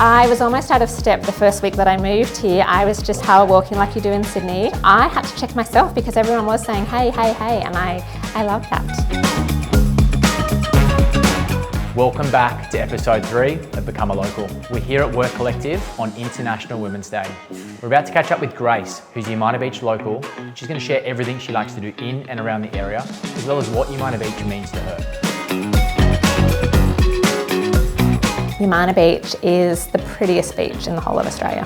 I was almost out of step the first week that I moved here. I was just walking like you do in Sydney. I had to check myself because everyone was saying, hey, hey, hey, and I love that. Welcome back to episode 3 of Become a Local. We're here at Work Collective on International Women's Day. We're about to catch up with Grace, who's a Umina Beach local. She's going to share everything she likes to do in and around the area, as well as what Umina Beach means to her. Umina Beach is the prettiest beach in the whole of Australia.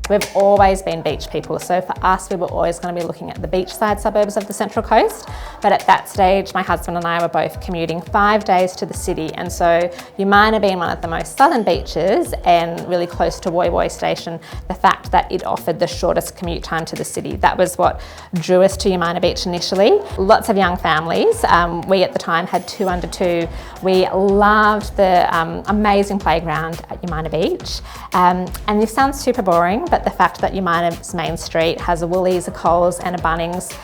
We've always been beach people, so for us we were always going to be looking at the beachside suburbs of the Central Coast, but at that stage my husband and I were both commuting 5 days to the city, and so Umina being one of the most southern beaches and really close to Woy Woy Station, the fact that it offered the shortest commute time to the city, that was what drew us to Umina Beach initially. Lots of young families. We at the time had 2 under 2. We loved the amazing playground at Umina Beach, and this sounds super boring, but the fact that Umina's main street has a Woolies, a Coles and a Bunnings,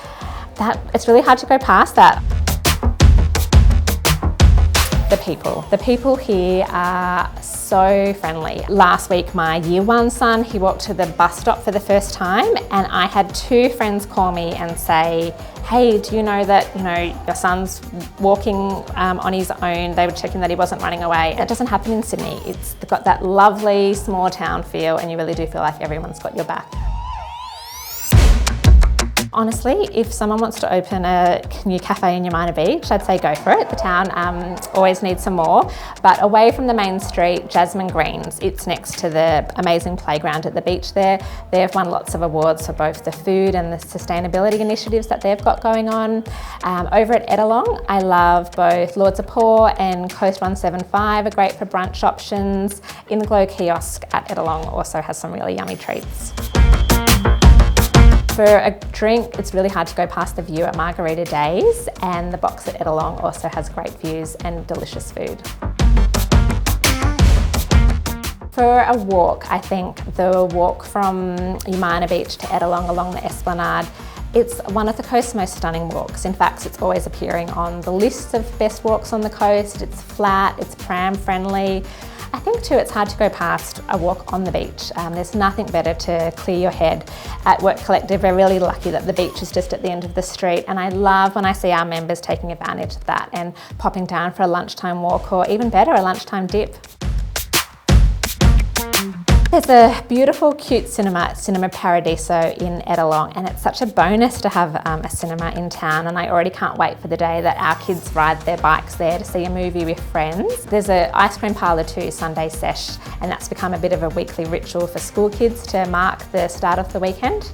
that it's really hard to go past that. The people here are so friendly. Last week my year 1 son, he walked to the bus stop for the first time, and I had 2 friends call me and say, hey, do you know that your son's walking on his own? They were checking that he wasn't running away. That doesn't happen in Sydney. It's got that lovely small town feel, and you really do feel like everyone's got your back. Honestly, if someone wants to open a new cafe in Umina Beach, I'd say go for it. The town always needs some more. But away from the main street, Jasmine Greens, it's next to the amazing playground at the beach there. They've won lots of awards for both the food and the sustainability initiatives that they've got going on. Over at Ettalong, I love both Lords of Paw and Coast 175 are great for brunch options. In the Glow kiosk at Ettalong also has some really yummy treats. For a drink, it's really hard to go past the view at Margarita Days, and the box at Ettalong also has great views and delicious food. For a walk, I think the walk from Umina Beach to Ettalong along the Esplanade, it's one of the coast's most stunning walks. In fact, it's always appearing on the list of best walks on the coast. It's flat, it's pram friendly. I think too it's hard to go past a walk on the beach. There's nothing better to clear your head. At Work Collective, we're really lucky that the beach is just at the end of the street, and I love when I see our members taking advantage of that and popping down for a lunchtime walk, or even better, a lunchtime dip. There's a beautiful, cute cinema, Cinema Paradiso in Ettalong, and it's such a bonus to have a cinema in town, and I already can't wait for the day that our kids ride their bikes there to see a movie with friends. There's an ice cream parlour too, Sunday Sesh, and that's become a bit of a weekly ritual for school kids to mark the start of the weekend.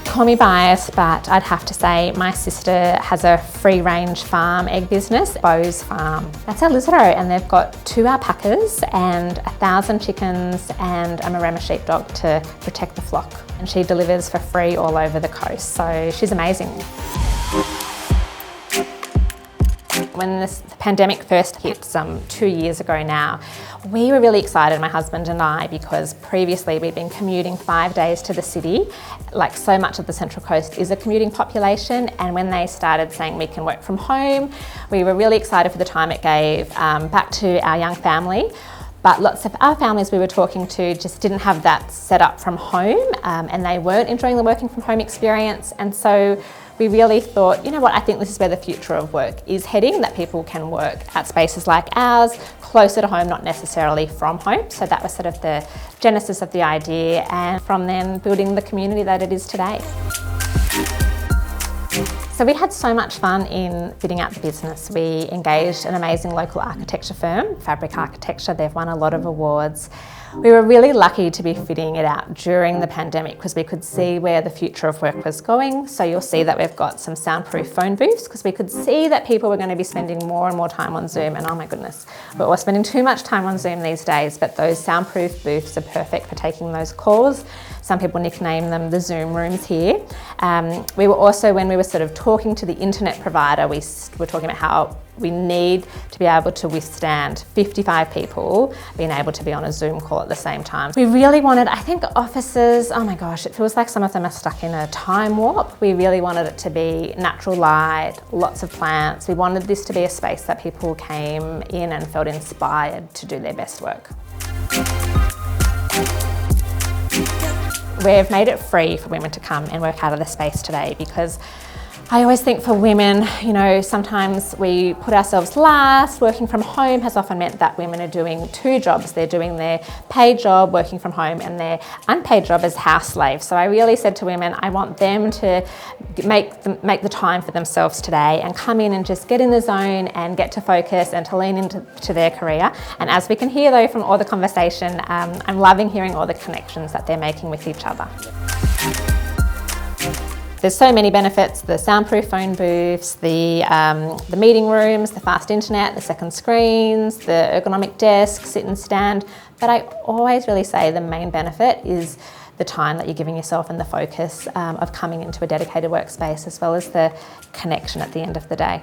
Call me biased, but I'd have to say my sister has a free-range farm egg business, Beau's Farm. That's our Lizardo, and they've got 2 alpacas and 1,000 chickens and a Maremma sheepdog to protect the flock. And she delivers for free all over the coast, so she's amazing. When the pandemic first hit 2 years ago now, we were really excited, my husband and I, because previously we'd been commuting 5 days to the city. Like so much of the Central Coast is a commuting population, and when they started saying we can work from home, we were really excited for the time it gave back to our young family. But lots of our families we were talking to just didn't have that set up from home, and they weren't enjoying the working from home experience. And so we really thought, you know what, I think this is where the future of work is heading, that people can work at spaces like ours, closer to home, not necessarily from home. So that was sort of the genesis of the idea, and from then building the community that it is today. So we had so much fun in fitting out the business. We engaged an amazing local architecture firm, Fabric Architecture. They've won a lot of awards. We were really lucky to be fitting it out during the pandemic because we could see where the future of work was going. So you'll see that we've got some soundproof phone booths because we could see that people were going to be spending more and more time on Zoom, and oh my goodness, we're all spending too much time on Zoom these days, but those soundproof booths are perfect for taking those calls. Some people nickname them the Zoom rooms here. We were also, when we were sort of talking to the internet provider, we were talking about how we need to be able to withstand 55 people being able to be on a Zoom call at the same time. We really wanted, I think offices, oh my gosh, it feels like some of them are stuck in a time warp. We really wanted it to be natural light, lots of plants. We wanted this to be a space that people came in and felt inspired to do their best work. We've made it free for women to come and work out of the space today, because I always think for women, you know, sometimes we put ourselves last. Working from home has often meant that women are doing two jobs. They're doing their paid job, working from home, and their unpaid job as house slaves. So I really said to women, I want them to make the time for themselves today and come in and just get in the zone and get to focus and to lean into their career. And as we can hear though from all the conversation, I'm loving hearing all the connections that they're making with each other. There's so many benefits: the soundproof phone booths, the meeting rooms, the fast internet, the second screens, the ergonomic desk, sit and stand. But I always really say the main benefit is the time that you're giving yourself and the focus of coming into a dedicated workspace, as well as the connection at the end of the day.